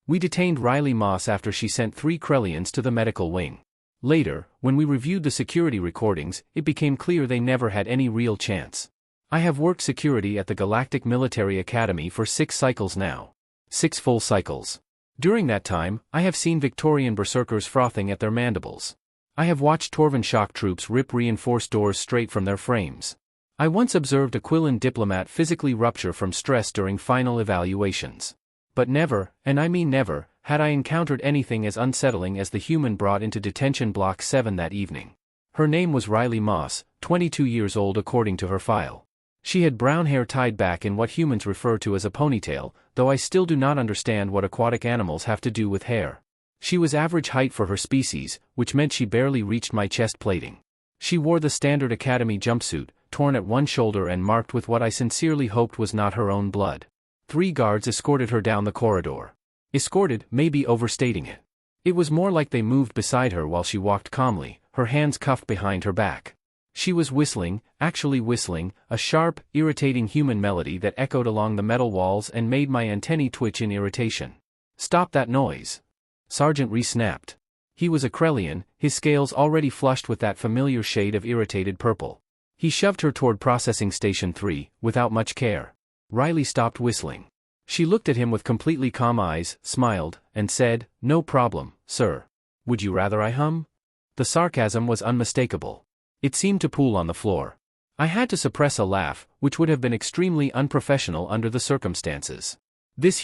We detained Riley Moss after she sent 3 Krellians to the medical wing. Later, when we reviewed the security recordings, it became clear they never had any real chance. I have worked security at the Galactic Military Academy for 6 cycles now. 6 full cycles. During that time, I have seen Victorian berserkers frothing at their mandibles. I have watched Torvan shock troops rip reinforced doors straight from their frames. I once observed a Quillan diplomat physically rupture from stress during final evaluations. But never, and I mean never, had I encountered anything as unsettling as the human brought into Detention Block 7 that evening. Her name was Riley Moss, 22 years old according to her file. She had brown hair tied back in what humans refer to as a ponytail, though I still do not understand what aquatic animals have to do with hair. She was average height for her species, which meant she barely reached my chest plating. She wore the standard academy jumpsuit, torn at one shoulder and marked with what I sincerely hoped was not her own blood. 3 guards escorted her down the corridor. Escorted, may be overstating it. It was more like they moved beside her while she walked calmly, her hands cuffed behind her back. She was whistling, actually whistling, a sharp, irritating human melody that echoed along the metal walls and made my antennae twitch in irritation. "Stop that noise!" Sergeant Ree snapped. He was a Krellian, his scales already flushed with that familiar shade of irritated purple. He shoved her toward Processing Station 3, without much care. Riley stopped whistling. She looked at him with completely calm eyes, smiled, and said, "No problem, sir. Would you rather I hum?" The sarcasm was unmistakable. It seemed to pool on the floor. I had to suppress a laugh, which would have been extremely unprofessional under the circumstances. This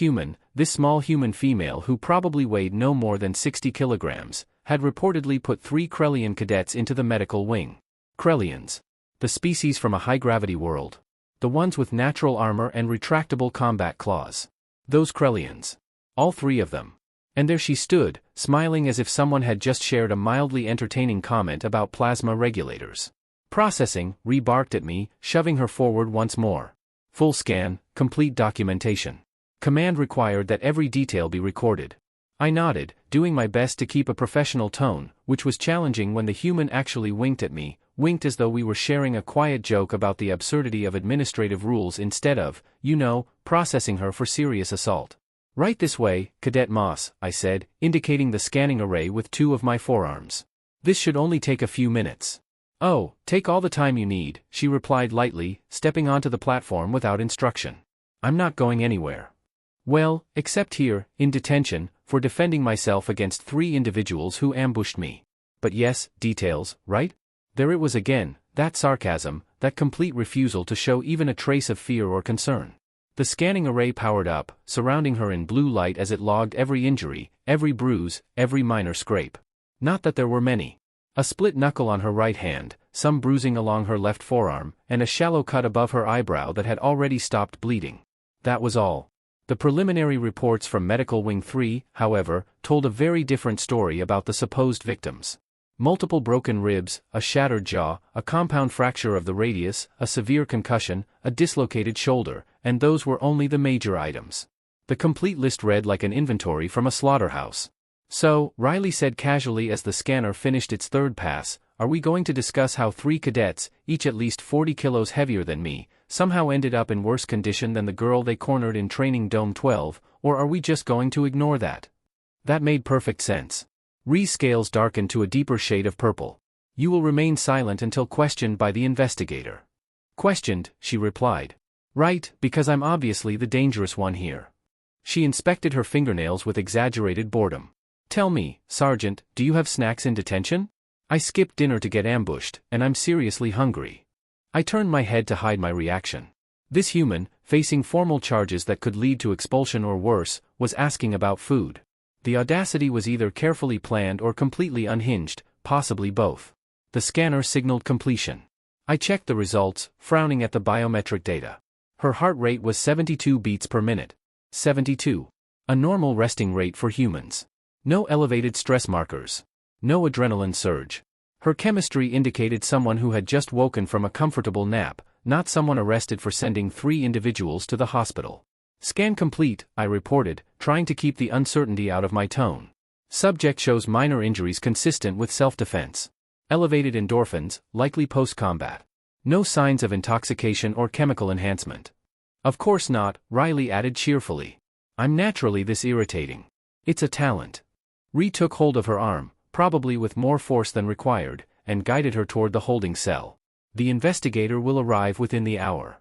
small human female who probably weighed no more than 60 kilograms, had reportedly put 3 Krellian cadets into the medical wing. Krellians. The species from a high-gravity world. The ones with natural armor and retractable combat claws. Those Krellians. All 3 of them. And there she stood, smiling as if someone had just shared a mildly entertaining comment about plasma regulators. "Processing," Ree barked at me, shoving her forward once more. "Full scan, complete documentation. Command required that every detail be recorded." I nodded, doing my best to keep a professional tone, which was challenging when the human actually winked at me, winked as though we were sharing a quiet joke about the absurdity of administrative rules instead of, processing her for serious assault. "Right this way, Cadet Moss," I said, indicating the scanning array with 2 of my forearms. "This should only take a few minutes." "Oh, take all the time you need," she replied lightly, stepping onto the platform without instruction. "I'm not going anywhere. Well, except here, in detention, for defending myself against 3 individuals who ambushed me. But yes, details, right?" There it was again, that sarcasm, that complete refusal to show even a trace of fear or concern. The scanning array powered up, surrounding her in blue light as it logged every injury, every bruise, every minor scrape. Not that there were many. A split knuckle on her right hand, some bruising along her left forearm, and a shallow cut above her eyebrow that had already stopped bleeding. That was all. The preliminary reports from Medical Wing 3, however, told a very different story about the supposed victims. Multiple broken ribs, a shattered jaw, a compound fracture of the radius, a severe concussion, a dislocated shoulder, and those were only the major items. The complete list read like an inventory from a slaughterhouse. "So," Riley said casually as the scanner finished its 3rd pass, "are we going to discuss how 3 cadets, each at least 40 kilos heavier than me, somehow ended up in worse condition than the girl they cornered in Training Dome 12, or are we just going to ignore that?" That made perfect sense. Ree's scales darkened to a deeper shade of purple. "You will remain silent until questioned by the investigator." "Questioned," she replied. "Right, because I'm obviously the dangerous one here." She inspected her fingernails with exaggerated boredom. "Tell me, Sergeant, do you have snacks in detention? I skipped dinner to get ambushed, and I'm seriously hungry." I turned my head to hide my reaction. This human, facing formal charges that could lead to expulsion or worse, was asking about food. The audacity was either carefully planned or completely unhinged, possibly both. The scanner signaled completion. I checked the results, frowning at the biometric data. Her heart rate was 72 beats per minute. 72. A normal resting rate for humans. No elevated stress markers. No adrenaline surge. Her chemistry indicated someone who had just woken from a comfortable nap, not someone arrested for sending 3 individuals to the hospital. "Scan complete," I reported, trying to keep the uncertainty out of my tone. "Subject shows minor injuries consistent with self-defense. Elevated endorphins, likely post-combat. No signs of intoxication or chemical enhancement." "Of course not," Riley added cheerfully. "I'm naturally this irritating." It's a talent. Ree took hold of her arm, probably with more force than required, and guided her toward the holding cell. The investigator will arrive within the hour.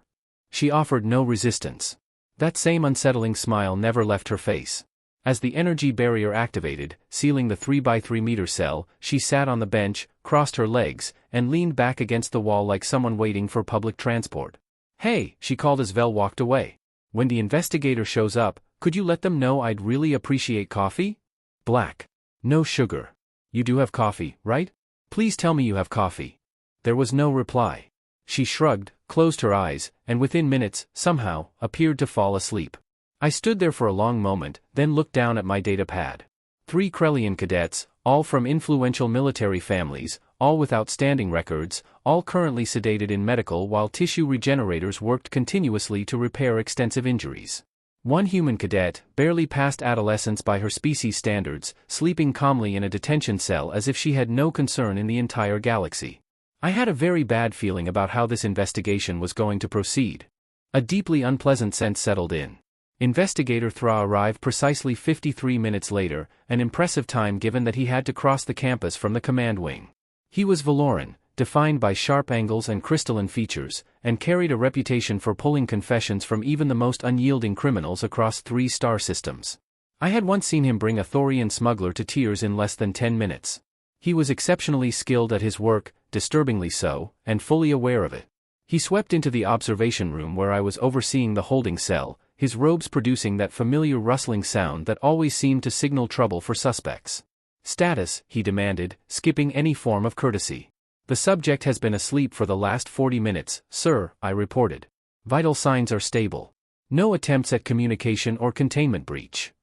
She offered no resistance. That same unsettling smile never left her face. As the energy barrier activated, sealing the 3x3-meter cell, she sat on the bench, crossed her legs, and leaned back against the wall like someone waiting for public transport. "Hey," she called as Vel walked away. "When the investigator shows up, could you let them know I'd really appreciate coffee? Black. No sugar. You do have coffee, right? Please tell me you have coffee." There was no reply. She shrugged, closed her eyes, and within minutes, somehow, appeared to fall asleep. I stood there for a long moment, then looked down at my data pad. 3 Krellian cadets, all from influential military families, all with outstanding records, all currently sedated in medical while tissue regenerators worked continuously to repair extensive injuries. 1 human cadet, barely past adolescence by her species standards, sleeping calmly in a detention cell as if she had no concern in the entire galaxy. I had a very bad feeling about how this investigation was going to proceed. A deeply unpleasant sense settled in. Investigator Thra arrived precisely 53 minutes later, an impressive time given that he had to cross the campus from the command wing. He was Valoran, defined by sharp angles and crystalline features, and carried a reputation for pulling confessions from even the most unyielding criminals across 3 star systems. I had once seen him bring a Thorian smuggler to tears in less than 10 minutes. He was exceptionally skilled at his work, disturbingly so, and fully aware of it. He swept into the observation room where I was overseeing the holding cell, his robes producing that familiar rustling sound that always seemed to signal trouble for suspects. "Status," he demanded, skipping any form of courtesy. "The subject has been asleep for the last 40 minutes, sir," I reported. "Vital signs are stable. No attempts at communication or containment breach."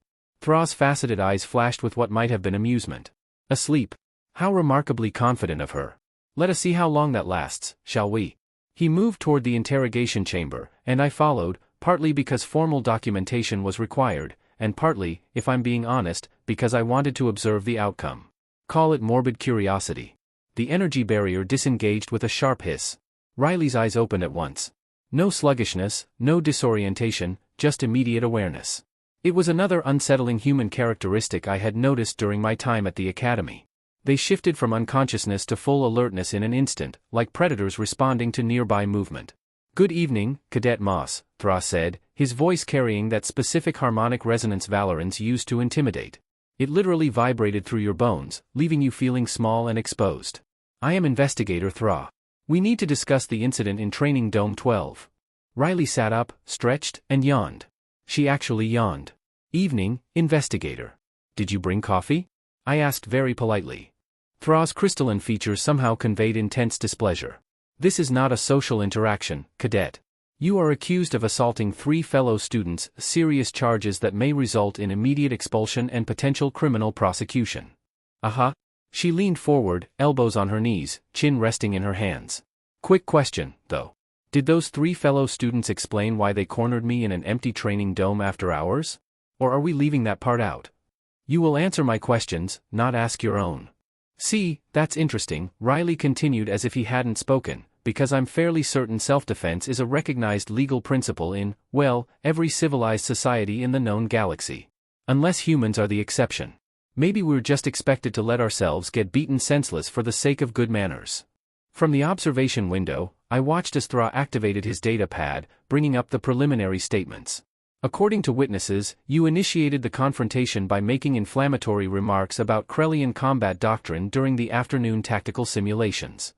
Thra's faceted eyes flashed with what might have been amusement. "Asleep? How remarkably confident of her. Let us see how long that lasts, shall we?" He moved toward the interrogation chamber, and I followed, partly because formal documentation was required, and partly, if I'm being honest, because I wanted to observe the outcome. Call it morbid curiosity. The energy barrier disengaged with a sharp hiss. Riley's eyes opened at once. No sluggishness, no disorientation, just immediate awareness. It was another unsettling human characteristic I had noticed during my time at the academy. They shifted from unconsciousness to full alertness in an instant, like predators responding to nearby movement. "Good evening, Cadet Moss," Thra said, his voice carrying that specific harmonic resonance Valorans used to intimidate. It literally vibrated through your bones, leaving you feeling small and exposed. "I am Investigator Thra. We need to discuss the incident in Training Dome 12. Riley sat up, stretched, and yawned. She actually yawned. "Evening, Investigator. Did you bring coffee?" I asked very politely. Thra's crystalline features somehow conveyed intense displeasure. "This is not a social interaction, Cadet. You are accused of assaulting 3 fellow students, serious charges that may result in immediate expulsion and potential criminal prosecution." "Uh-huh." She leaned forward, elbows on her knees, chin resting in her hands. "Quick question, though. Did those 3 fellow students explain why they cornered me in an empty training dome after hours? Or are we leaving that part out? You will answer my questions, not ask your own." "See, that's interesting," Riley continued as if he hadn't spoken, "because I'm fairly certain self-defense is a recognized legal principle in, well, every civilized society in the known galaxy. Unless humans are the exception. Maybe we're just expected to let ourselves get beaten senseless for the sake of good manners." From the observation window, I watched as Thra activated his data pad, bringing up the preliminary statements. "According to witnesses, you initiated the confrontation by making inflammatory remarks about Krellian combat doctrine during the afternoon tactical simulations."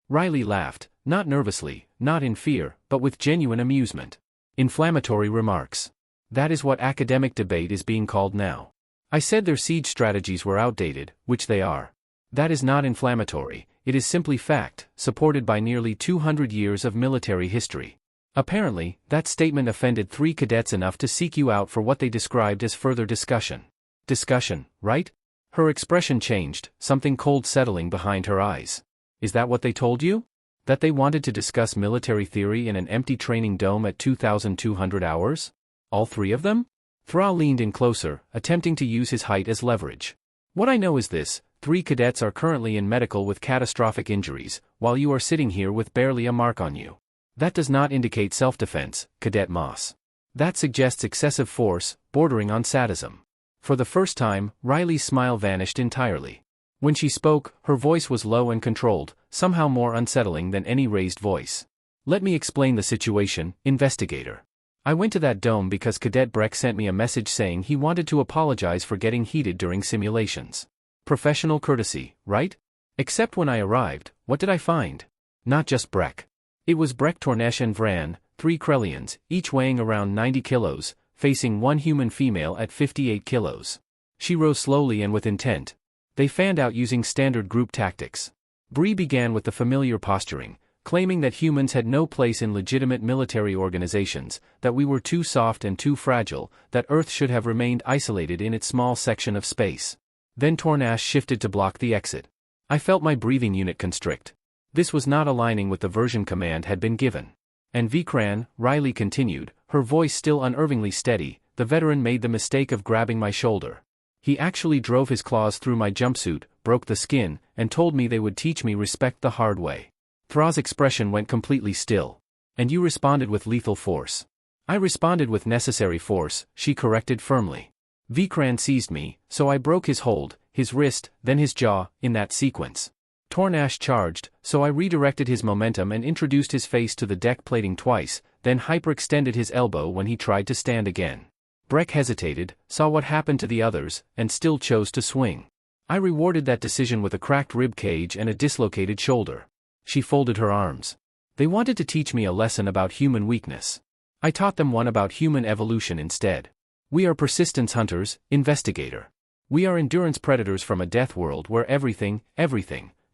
Riley laughed, not nervously, not in fear, but with genuine amusement. "Inflammatory remarks. That is what academic debate is being called now. I said their siege strategies were outdated, which they are. That is not inflammatory, it is simply fact, supported by nearly 200 years of military history. Apparently, that statement offended 3 cadets enough to seek you out for what they described as further discussion. Discussion, right?" Her expression changed, something cold settling behind her eyes. "Is that what they told you? That they wanted to discuss military theory in an empty training dome at 2,200 hours? All 3 of them?" Thra leaned in closer, attempting to use his height as leverage. "What I know is this: 3 cadets are currently in medical with catastrophic injuries, while you are sitting here with barely a mark on you. That does not indicate self-defense, Cadet Moss. That suggests excessive force, bordering on sadism. For the first time, Riley's smile vanished entirely. When she spoke, her voice was low and controlled, somehow more unsettling than any raised voice. Let me explain the situation, investigator. I went to that dome because Cadet Breck sent me a message saying he wanted to apologize for getting heated during simulations. Professional courtesy, right? Except when I arrived, what did I find? Not just Breck. It was Breck, Tornesh and Vran, 3 Krellians, each weighing around 90 kilos, facing one human female at 58 kilos. She rose slowly and with intent. They fanned out using standard group tactics. Bree began with the familiar posturing, claiming that humans had no place in legitimate military organizations, that we were too soft and too fragile, that Earth should have remained isolated in its small section of space. Then Tornash shifted to block the exit. I felt my breathing unit constrict. This was not aligning with the version command had been given. And Vikran, Riley continued, her voice still unervingly steady, the veteran made the mistake of grabbing my shoulder. He actually drove his claws through my jumpsuit, broke the skin, and told me they would teach me respect the hard way. Thra's expression went completely still. And you responded with lethal force. I responded with necessary force, she corrected firmly. Vikran seized me, so I broke his hold, his wrist, then his jaw, in that sequence. Tornash charged, so I redirected his momentum and introduced his face to the deck plating twice, then hyperextended his elbow when he tried to stand again. Breck hesitated, saw what happened to the others, and still chose to swing. I rewarded that decision with a cracked rib cage and a dislocated shoulder. She folded her arms. They wanted to teach me a lesson about human weakness. I taught them one about human evolution instead. We are persistence hunters, investigator. We are endurance predators from a death world where everything,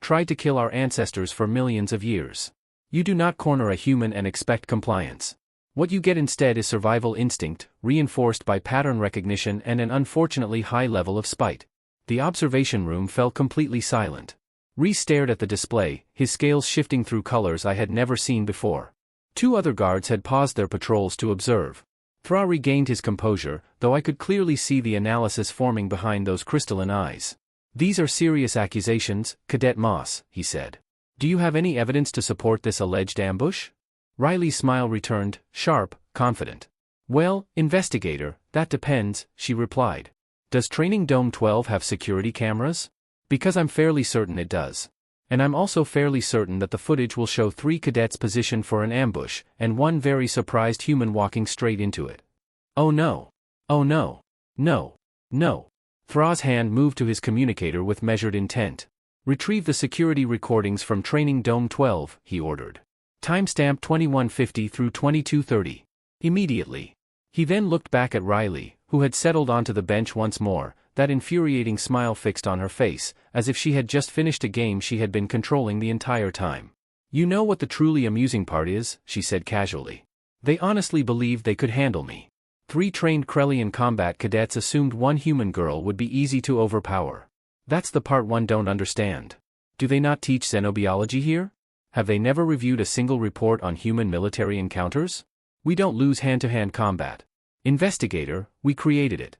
tried to kill our ancestors for millions of years. You do not corner a human and expect compliance. What you get instead is survival instinct, reinforced by pattern recognition and an unfortunately high level of spite. The observation room fell completely silent. Reese stared at the display, his scales shifting through colors I had never seen before. 2 other guards had paused their patrols to observe. Thra regained his composure, though I could clearly see the analysis forming behind those crystalline eyes. These are serious accusations, Cadet Moss, he said. Do you have any evidence to support this alleged ambush? Riley's smile returned, sharp, confident. Well, investigator, that depends, she replied. Does Training Dome 12 have security cameras? Because I'm fairly certain it does. And I'm also fairly certain that the footage will show 3 cadets positioned for an ambush, and 1 very surprised human walking straight into it. Oh no. Oh no. No. No. Thra's hand moved to his communicator with measured intent. Retrieve the security recordings from Training Dome 12, he ordered. Timestamp 2150 through 2230. Immediately. He then looked back at Riley, who had settled onto the bench once more, that infuriating smile fixed on her face, as if she had just finished a game she had been controlling the entire time. You know what the truly amusing part is, she said casually. They honestly believed they could handle me. 3 trained Krellian combat cadets assumed 1 human girl would be easy to overpower. That's the part one don't understand. Do they not teach xenobiology here? Have they never reviewed a single report on human military encounters? We don't lose hand-to-hand combat. Investigator, we created it.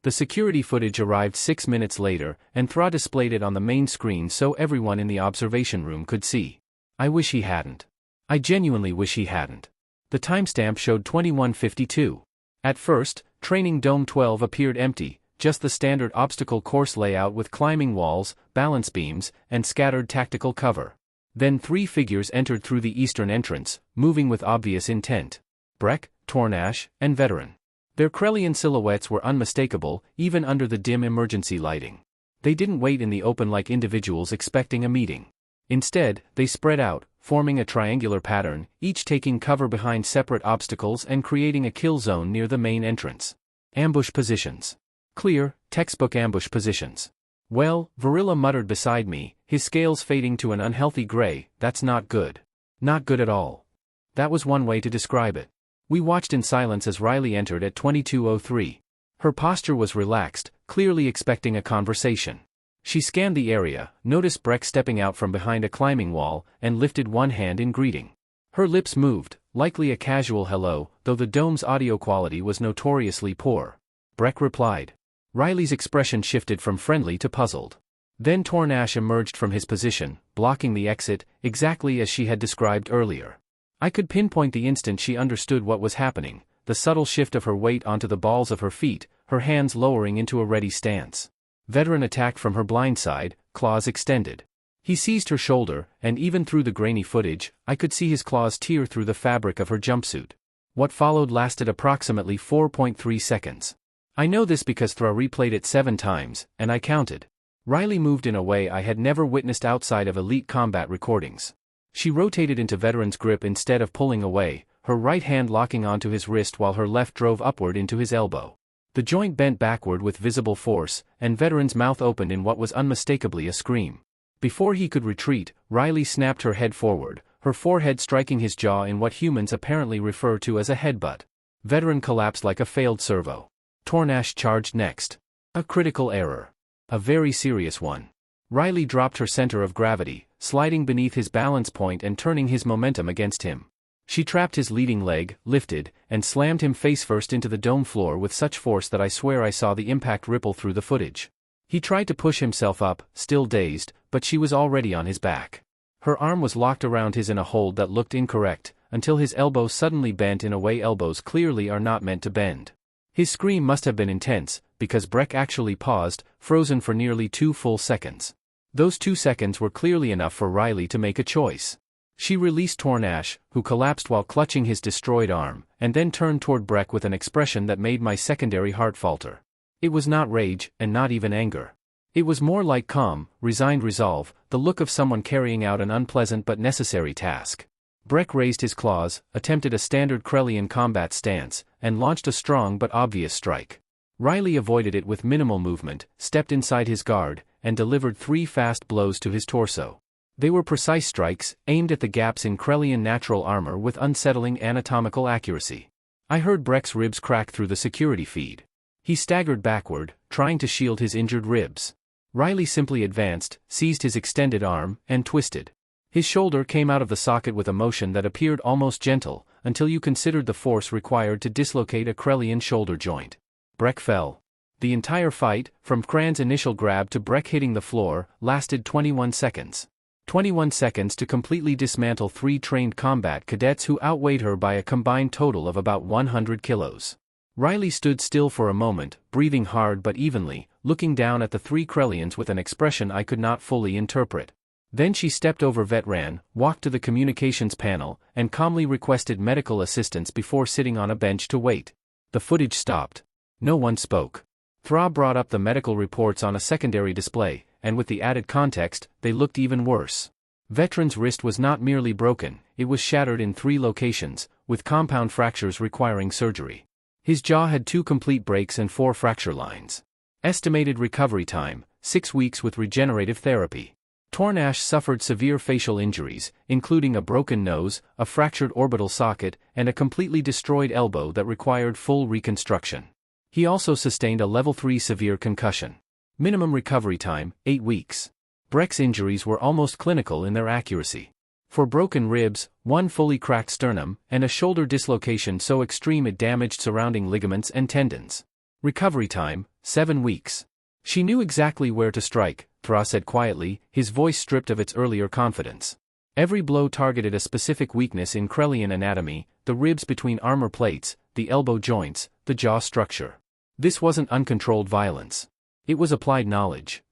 The security footage arrived 6 minutes later, and Thra displayed it on the main screen so everyone in the observation room could see. I wish he hadn't. I genuinely wish he hadn't. The timestamp showed 2152. At first, Training Dome 12 appeared empty, just the standard obstacle course layout with climbing walls, balance beams, and scattered tactical cover. Then 3 figures entered through the eastern entrance, moving with obvious intent. Breck, Tornash, and Veteran. Their Krellian silhouettes were unmistakable, even under the dim emergency lighting. They didn't wait in the open like individuals expecting a meeting. Instead, they spread out, forming a triangular pattern, each taking cover behind separate obstacles and creating a kill zone near the main entrance. Ambush positions. Clear, textbook ambush positions. Well, Varilla muttered beside me, his scales fading to an unhealthy gray, that's not good. Not good at all. That was one way to describe it. We watched in silence as Riley entered at 2203. Her posture was relaxed, clearly expecting a conversation. She scanned the area, noticed Breck stepping out from behind a climbing wall, and lifted one hand in greeting. Her lips moved, likely a casual hello, though the dome's audio quality was notoriously poor. Breck replied. Riley's expression shifted from friendly to puzzled. Then Tornash emerged from his position, blocking the exit, exactly as she had described earlier. I could pinpoint the instant she understood what was happening, the subtle shift of her weight onto the balls of her feet, her hands lowering into a ready stance. Veteran attacked from her blind side, claws extended. He seized her shoulder, and even through the grainy footage, I could see his claws tear through the fabric of her jumpsuit. What followed lasted approximately 4.3 seconds. I know this because Thra replayed it 7 times, and I counted. Riley moved in a way I had never witnessed outside of elite combat recordings. She rotated into Veteran's grip instead of pulling away, her right hand locking onto his wrist while her left drove upward into his elbow. The joint bent backward with visible force, and Veteran's mouth opened in what was unmistakably a scream. Before he could retreat, Riley snapped her head forward, her forehead striking his jaw in what humans apparently refer to as a headbutt. Veteran collapsed like a failed servo. Tornash charged next. A critical error. A very serious one. Riley dropped her center of gravity, sliding beneath his balance point and turning his momentum against him. She trapped his leading leg, lifted, and slammed him face-first into the dome floor with such force that I swear I saw the impact ripple through the footage. He tried to push himself up, still dazed, but she was already on his back. Her arm was locked around his in a hold that looked incorrect, until his elbow suddenly bent in a way elbows clearly are not meant to bend. His scream must have been intense, because Breck actually paused, frozen for nearly 2 full seconds. Those 2 seconds were clearly enough for Riley to make a choice. She released Tornash, who collapsed while clutching his destroyed arm, and then turned toward Breck with an expression that made my secondary heart falter. It was not rage, and not even anger. It was more like calm, resigned resolve, the look of someone carrying out an unpleasant but necessary task. Breck raised his claws, attempted a standard Krellian combat stance, and launched a strong but obvious strike. Riley avoided it with minimal movement, stepped inside his guard, and delivered 3 fast blows to his torso. They were precise strikes, aimed at the gaps in Krellian natural armor with unsettling anatomical accuracy. I heard Breck's ribs crack through the security feed. He staggered backward, trying to shield his injured ribs. Riley simply advanced, seized his extended arm, and twisted. His shoulder came out of the socket with a motion that appeared almost gentle, until you considered the force required to dislocate a Krellian shoulder joint. Breck fell. The entire fight, from Kran's initial grab to Breck hitting the floor, lasted 21 seconds. 21 seconds to completely dismantle 3 trained combat cadets who outweighed her by a combined total of about 100 kilos. Riley stood still for a moment, breathing hard but evenly, looking down at the 3 Krellians with an expression I could not fully interpret. Then she stepped over Vetran, walked to the communications panel, and calmly requested medical assistance before sitting on a bench to wait. The footage stopped. No one spoke. Thra brought up the medical reports on a secondary display, and with the added context, they looked even worse. Vetran's wrist was not merely broken, it was shattered in 3 locations, with compound fractures requiring surgery. His jaw had 2 complete breaks and 4 fracture lines. Estimated recovery time, 6 weeks with regenerative therapy. Tornash suffered severe facial injuries, including a broken nose, a fractured orbital socket, and a completely destroyed elbow that required full reconstruction. He also sustained a level 3 severe concussion. Minimum recovery time, 8 weeks. Breck's injuries were almost clinical in their accuracy. For broken ribs, 1 fully cracked sternum, and a shoulder dislocation so extreme it damaged surrounding ligaments and tendons. Recovery time, 7 weeks. She knew exactly where to strike, Thra said quietly, his voice stripped of its earlier confidence. Every blow targeted a specific weakness in Krellian anatomy, the ribs between armor plates, the elbow joints, the jaw structure. This wasn't uncontrolled violence. It was applied knowledge.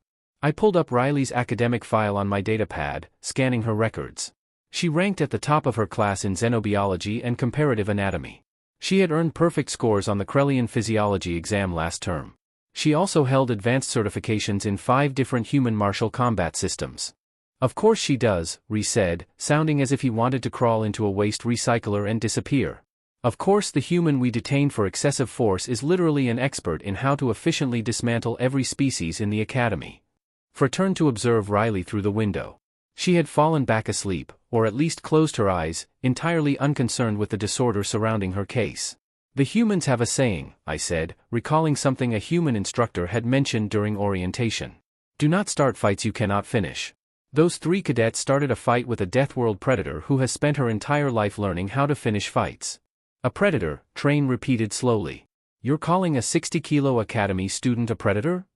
I pulled up Riley's academic file on my datapad, scanning her records. She ranked at the top of her class in xenobiology and comparative anatomy. She had earned perfect scores on the Krellian physiology exam last term. She also held advanced certifications in 5 different human martial combat systems. Of course she does, Rhys said, sounding as if he wanted to crawl into a waste recycler and disappear. Of course the human we detained for excessive force is literally an expert in how to efficiently dismantle every species in the academy. Fra turned to observe Riley through the window. She had fallen back asleep, or at least closed her eyes, entirely unconcerned with the disorder surrounding her case. The humans have a saying, I said, recalling something a human instructor had mentioned during orientation. Do not start fights you cannot finish. Those 3 cadets started a fight with a Deathworld predator who has spent her entire life learning how to finish fights. A predator, Train repeated slowly. You're calling a 60-kilo academy student a predator?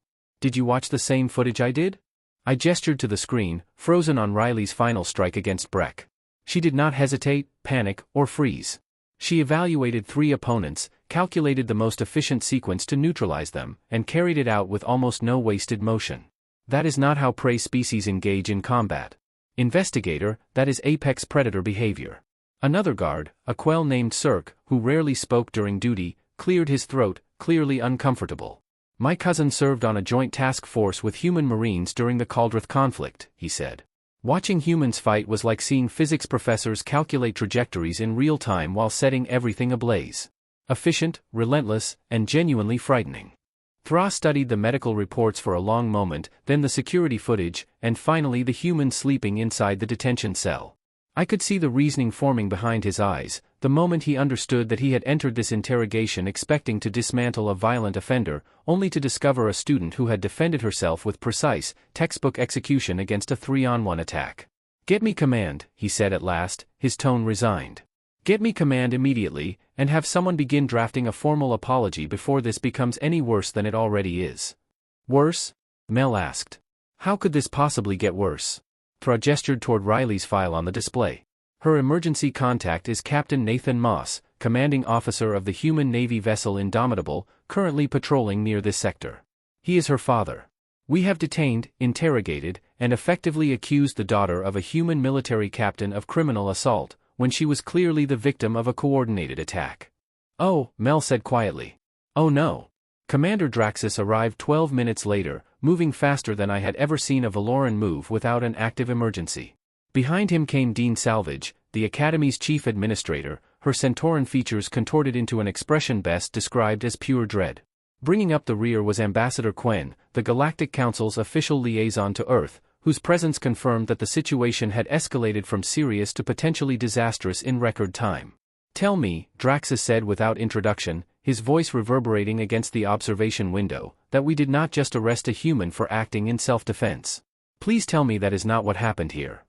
Did you watch the same footage I did? I gestured to the screen, frozen on Riley's final strike against Breck. She did not hesitate, panic, or freeze. She evaluated 3 opponents, calculated the most efficient sequence to neutralize them, and carried it out with almost no wasted motion. That is not how prey species engage in combat. Investigator, that is apex predator behavior. Another guard, a quell named Cirque, who rarely spoke during duty, cleared his throat, clearly uncomfortable. My cousin served on a joint task force with human marines during the Caldrith conflict, he said. Watching humans fight was like seeing physics professors calculate trajectories in real time while setting everything ablaze. Efficient, relentless, and genuinely frightening. Thra studied the medical reports for a long moment, then the security footage, and finally the human sleeping inside the detention cell. I could see the reasoning forming behind his eyes, the moment he understood that he had entered this interrogation expecting to dismantle a violent offender, only to discover a student who had defended herself with precise, textbook execution against a 3-on-1 attack. "Get me command," he said at last, his tone resigned. "Get me command immediately, and have someone begin drafting a formal apology before this becomes any worse than it already is." "Worse?" Mel asked. "How could this possibly get worse?" Thra gestured toward Riley's file on the display. "Her emergency contact is Captain Nathan Moss, commanding officer of the human Navy vessel Indomitable, currently patrolling near this sector. He is her father. We have detained, interrogated, and effectively accused the daughter of a human military captain of criminal assault, when she was clearly the victim of a coordinated attack." "Oh," Mel said quietly. "Oh no." Commander Draxus arrived 12 minutes later, moving faster than I had ever seen a Valoran move without an active emergency. Behind him came Dean Salvage, the Academy's chief administrator, her Centauran features contorted into an expression best described as pure dread. Bringing up the rear was Ambassador Quen, the Galactic Council's official liaison to Earth, whose presence confirmed that the situation had escalated from serious to potentially disastrous in record time. "Tell me," Draxus said without introduction, his voice reverberating against the observation window, "that we did not just arrest a human for acting in self-defense. Please tell me that is not what happened here."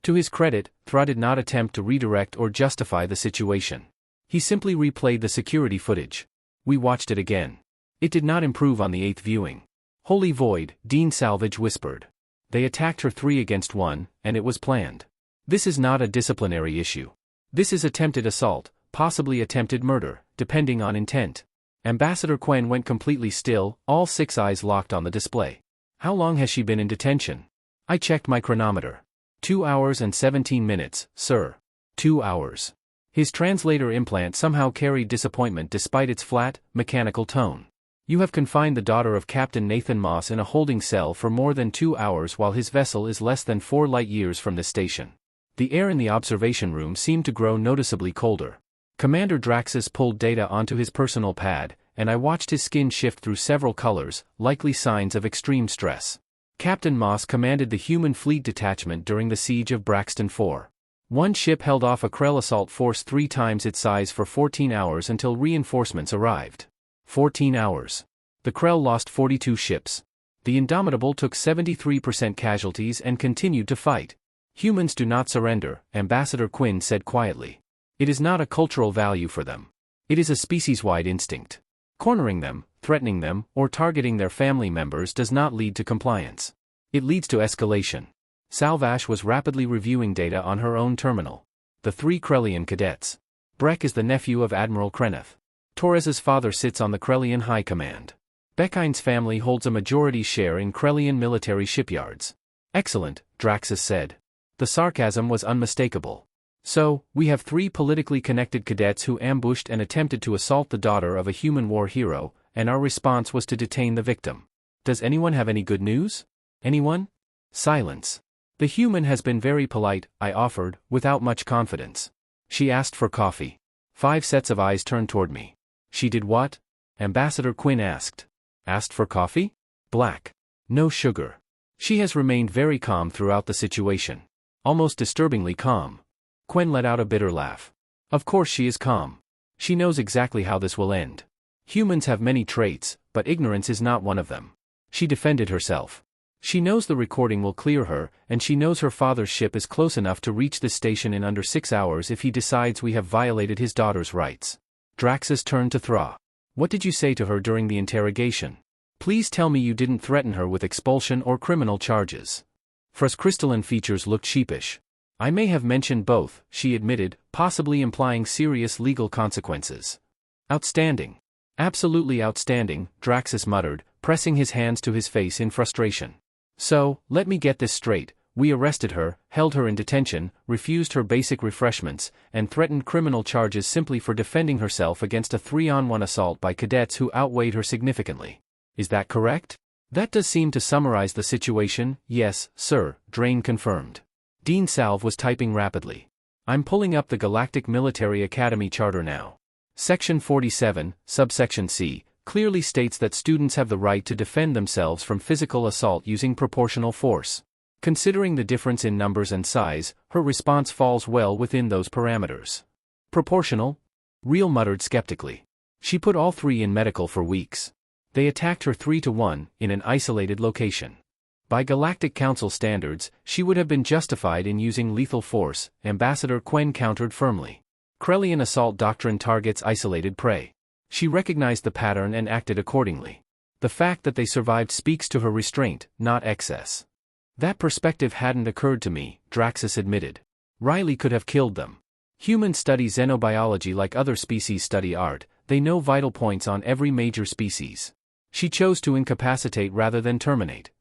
To his credit, Thra did not attempt to redirect or justify the situation. He simply replayed the security footage. We watched it again. It did not improve on the 8th viewing. "Holy void," Dean Salvage whispered. "They attacked her 3 against 1, and it was planned. This is not a disciplinary issue. This is attempted assault, possibly attempted murder, depending on intent." Ambassador Quen went completely still, all 6 eyes locked on the display. "How long has she been in detention?" I checked my chronometer. 2 hours and 17 minutes, sir. 2 hours. His translator implant somehow carried disappointment despite its flat, mechanical tone. "You have confined the daughter of Captain Nathan Moss in a holding cell for more than 2 hours while his vessel is less than 4 light-years from this station." The air in the observation room seemed to grow noticeably colder. Commander Draxus pulled data onto his personal pad, and I watched his skin shift through several colors, likely signs of extreme stress. Captain Moss commanded the human fleet detachment during the siege of Braxton 4. One ship held off a Krell assault force 3 times its size for 14 hours until reinforcements arrived. 14 hours. The Krell lost 42 ships. The Indomitable took 73% casualties and continued to fight. "Humans do not surrender," Ambassador Quen said quietly. "It is not a cultural value for them. It is a species-wide instinct. Cornering them, threatening them, or targeting their family members does not lead to compliance. It leads to escalation." Salvash was rapidly reviewing data on her own terminal. The 3 Krellian cadets. Breck is the nephew of Admiral Kreneth. Torres's father sits on the Krellian High Command. Beckein's family holds a majority share in Krellian military shipyards. "Excellent," Draxus said. The sarcasm was unmistakable. "So, we have 3 politically connected cadets who ambushed and attempted to assault the daughter of a human war hero, and our response was to detain the victim. Does anyone have any good news? Anyone?" Silence. "The human has been very polite," I offered, without much confidence. "She asked for coffee." 5 sets of eyes turned toward me. "She did what?" Ambassador Quen asked. "Asked for coffee?" "Black. No sugar." "She has remained very calm throughout the situation. Almost disturbingly calm." Quen let out a bitter laugh. "Of course she is calm. She knows exactly how this will end. Humans have many traits, but ignorance is not one of them. She defended herself. She knows the recording will clear her, and she knows her father's ship is close enough to reach this station in under 6 hours if he decides we have violated his daughter's rights." Draxus turned to Thra. "What did you say to her during the interrogation? Please tell me you didn't threaten her with expulsion or criminal charges." Thra's crystalline features looked sheepish. I may have mentioned both, she admitted, possibly implying serious legal consequences. Outstanding. Absolutely outstanding, Draxus muttered, pressing his hands to his face in frustration. So, let me get this straight. We arrested her, held her in detention, refused her basic refreshments, and threatened criminal charges simply for defending herself against a 3-on-1 assault by cadets who outweighed her significantly. Is that correct? That does seem to summarize the situation. Yes, sir, Drain confirmed. Dean Salve was typing rapidly. I'm pulling up the Galactic Military Academy Charter now. Section 47, subsection C, clearly states that students have the right to defend themselves from physical assault using proportional force. Considering the difference in numbers and size, her response falls well within those parameters. Proportional? Real muttered skeptically. She put all three in medical for weeks. They attacked her 3-to-1, in an isolated location. By Galactic Council standards, she would have been justified in using lethal force, Ambassador Quen countered firmly. Krellian assault doctrine targets isolated prey. She recognized the pattern and acted accordingly. The fact that they survived speaks to her restraint, not excess. That perspective hadn't occurred to me, Draxus admitted. Riley could have killed them. Humans study xenobiology like other species study art, they know vital points on every major species. She chose to incapacitate rather than terminate.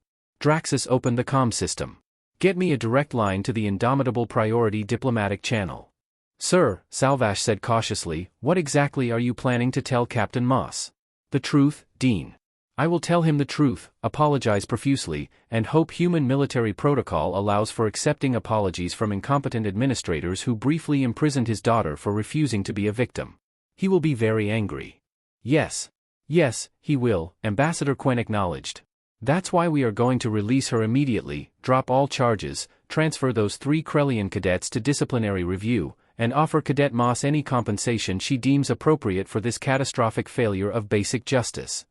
Draxus opened the comm system. Get me a direct line to the indomitable priority diplomatic channel. Sir, Salvash said cautiously, what exactly are you planning to tell Captain Moss? The truth, Dean. I will tell him the truth, apologize profusely, and hope human military protocol allows for accepting apologies from incompetent administrators who briefly imprisoned his daughter for refusing to be a victim. He will be very angry. Yes. Yes, he will, Ambassador Quen acknowledged. That's why we are going to release her immediately, drop all charges, transfer those 3 Krellian cadets to disciplinary review, and offer Cadet Moss any compensation she deems appropriate for this catastrophic failure of basic justice.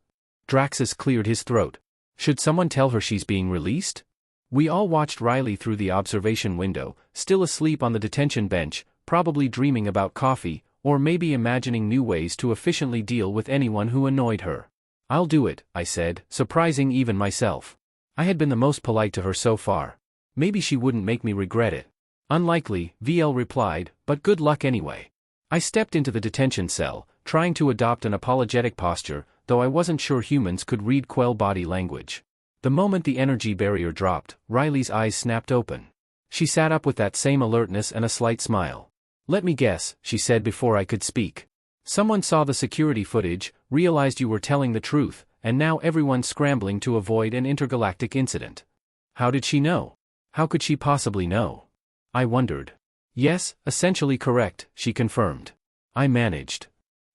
Draxus cleared his throat. Should someone tell her she's being released? We all watched Riley through the observation window, still asleep on the detention bench, probably dreaming about coffee, or maybe imagining new ways to efficiently deal with anyone who annoyed her. I'll do it, I said, surprising even myself. I had been the most polite to her so far. Maybe she wouldn't make me regret it. Unlikely, VL replied, but good luck anyway. I stepped into the detention cell, trying to adopt an apologetic posture, though I wasn't sure humans could read Quell body language. The moment the energy barrier dropped, Riley's eyes snapped open. She sat up with that same alertness and a slight smile. Let me guess, she said before I could speak. Someone saw the security footage, realized you were telling the truth, and now everyone's scrambling to avoid an intergalactic incident. How did she know? How could she possibly know? I wondered. Yes, essentially correct, she confirmed. I managed.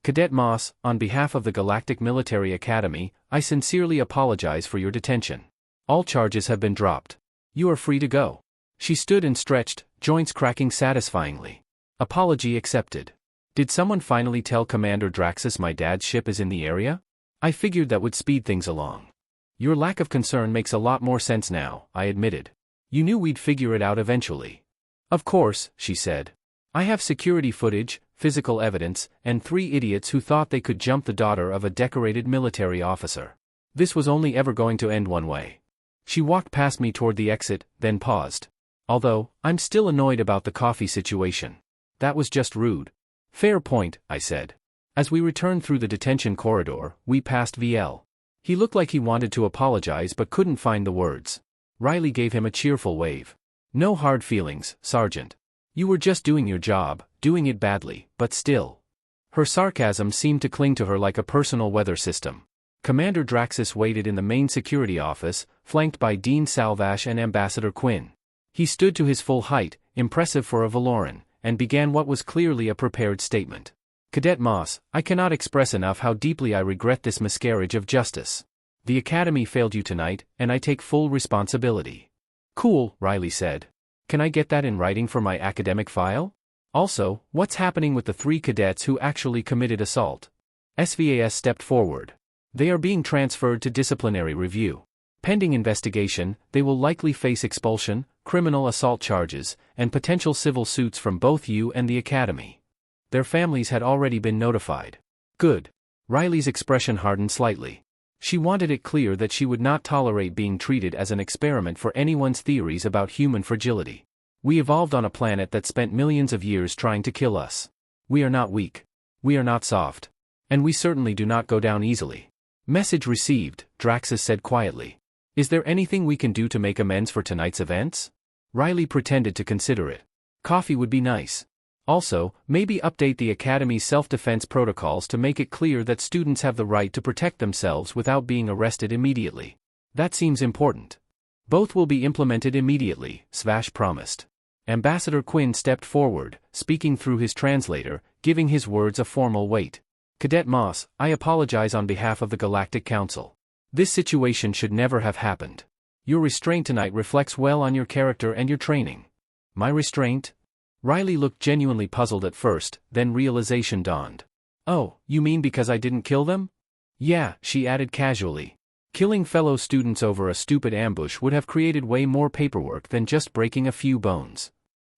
Cadet Moss, on behalf of the Galactic Military Academy, I sincerely apologize for your detention. All charges have been dropped. You are free to go. She stood and stretched, joints cracking satisfyingly. Apology accepted. Did someone finally tell Commander Draxus my dad's ship is in the area? I figured that would speed things along. Your lack of concern makes a lot more sense now, I admitted. You knew we'd figure it out eventually. Of course, she said. I have security footage, physical evidence, and 3 idiots who thought they could jump the daughter of a decorated military officer. This was only ever going to end one way. She walked past me toward the exit, then paused. Although, I'm still annoyed about the coffee situation. That was just rude. Fair point, I said. As we returned through the detention corridor, we passed VL. He looked like he wanted to apologize but couldn't find the words. Riley gave him a cheerful wave. No hard feelings, Sergeant. You were just doing your job, doing it badly, but still. Her sarcasm seemed to cling to her like a personal weather system. Commander Draxus waited in the main security office, flanked by Dean Salvash and Ambassador Quinn. He stood to his full height, impressive for a Valoran, and began what was clearly a prepared statement. Cadet Moss, I cannot express enough how deeply I regret this miscarriage of justice. The Academy failed you tonight, and I take full responsibility. Cool, Riley said. Can I get that in writing for my academic file? Also, what's happening with the 3 cadets who actually committed assault? SVAS stepped forward. They are being transferred to disciplinary review. Pending investigation, they will likely face expulsion, criminal assault charges, and potential civil suits from both you and the Academy. Their families had already been notified. Good. Riley's expression hardened slightly. She wanted it clear that she would not tolerate being treated as an experiment for anyone's theories about human fragility. We evolved on a planet that spent millions of years trying to kill us. We are not weak. We are not soft. And we certainly do not go down easily. Message received, Draxus said quietly. Is there anything we can do to make amends for tonight's events? Riley pretended to consider it. Coffee would be nice. Also, maybe update the Academy's self-defense protocols to make it clear that students have the right to protect themselves without being arrested immediately. That seems important. Both will be implemented immediately, Svash promised. Ambassador Quinn stepped forward, speaking through his translator, giving his words a formal weight. Cadet Moss, I apologize on behalf of the Galactic Council. This situation should never have happened. Your restraint tonight reflects well on your character and your training. My restraint? Riley looked genuinely puzzled at first, then realization dawned. Oh, you mean because I didn't kill them? Yeah, she added casually. Killing fellow students over a stupid ambush would have created way more paperwork than just breaking a few bones.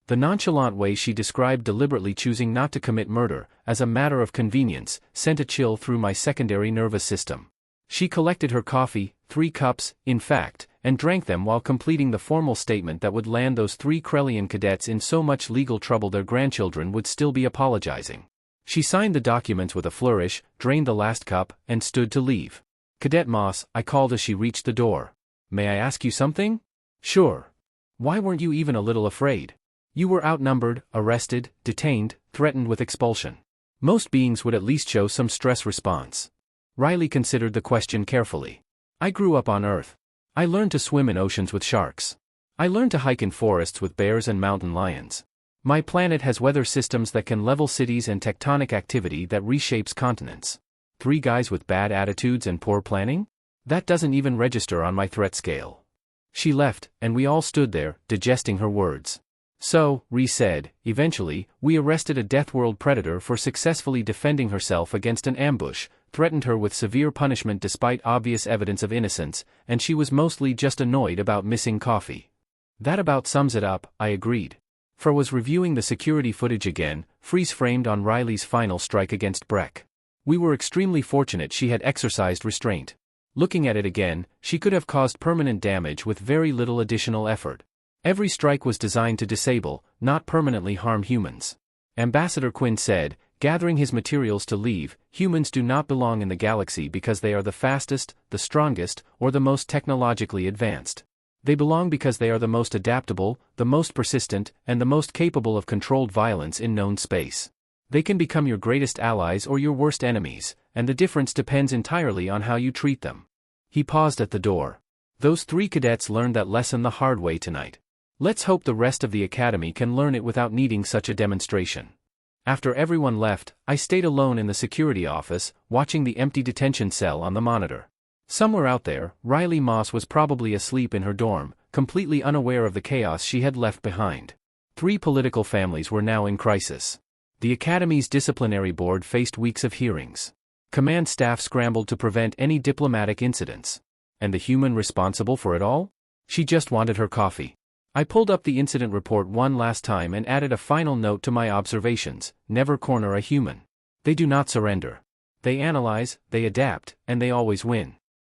The nonchalant way she described deliberately choosing not to commit murder, as a matter of convenience, sent a chill through my secondary nervous system. She collected her coffee, 3 cups, in fact, and drank them while completing the formal statement that would land those 3 Krellian cadets in so much legal trouble their grandchildren would still be apologizing. She signed the documents with a flourish, drained the last cup, and stood to leave. Cadet Moss, I called as she reached the door. May I ask you something? Sure. Why weren't you even a little afraid? You were outnumbered, arrested, detained, threatened with expulsion. Most beings would at least show some stress response. Riley considered the question carefully. I grew up on Earth. I learned to swim in oceans with sharks. I learned to hike in forests with bears and mountain lions. My planet has weather systems that can level cities and tectonic activity that reshapes continents. 3 guys with bad attitudes and poor planning? That doesn't even register on my threat scale. She left, and we all stood there, digesting her words. So, Ree said, eventually, we arrested a Deathworld predator for successfully defending herself against an ambush, threatened her with severe punishment despite obvious evidence of innocence, and she was mostly just annoyed about missing coffee. That about sums it up, I agreed. For was reviewing the security footage again, freeze-framed on Riley's final strike against Breck. We were extremely fortunate she had exercised restraint. Looking at it again, she could have caused permanent damage with very little additional effort. Every strike was designed to disable, not permanently harm humans. Ambassador Quinn said, gathering his materials to leave, humans do not belong in the galaxy because they are the fastest, the strongest, or the most technologically advanced. They belong because they are the most adaptable, the most persistent, and the most capable of controlled violence in known space. They can become your greatest allies or your worst enemies, and the difference depends entirely on how you treat them. He paused at the door. Those 3 cadets learned that lesson the hard way tonight. Let's hope the rest of the Academy can learn it without needing such a demonstration. After everyone left, I stayed alone in the security office, watching the empty detention cell on the monitor. Somewhere out there, Riley Moss was probably asleep in her dorm, completely unaware of the chaos she had left behind. 3 political families were now in crisis. The Academy's disciplinary board faced weeks of hearings. Command staff scrambled to prevent any diplomatic incidents. And the human responsible for it all? She just wanted her coffee. I pulled up the incident report one last time and added a final note to my observations: never corner a human. They do not surrender. They analyze, they adapt, and they always win.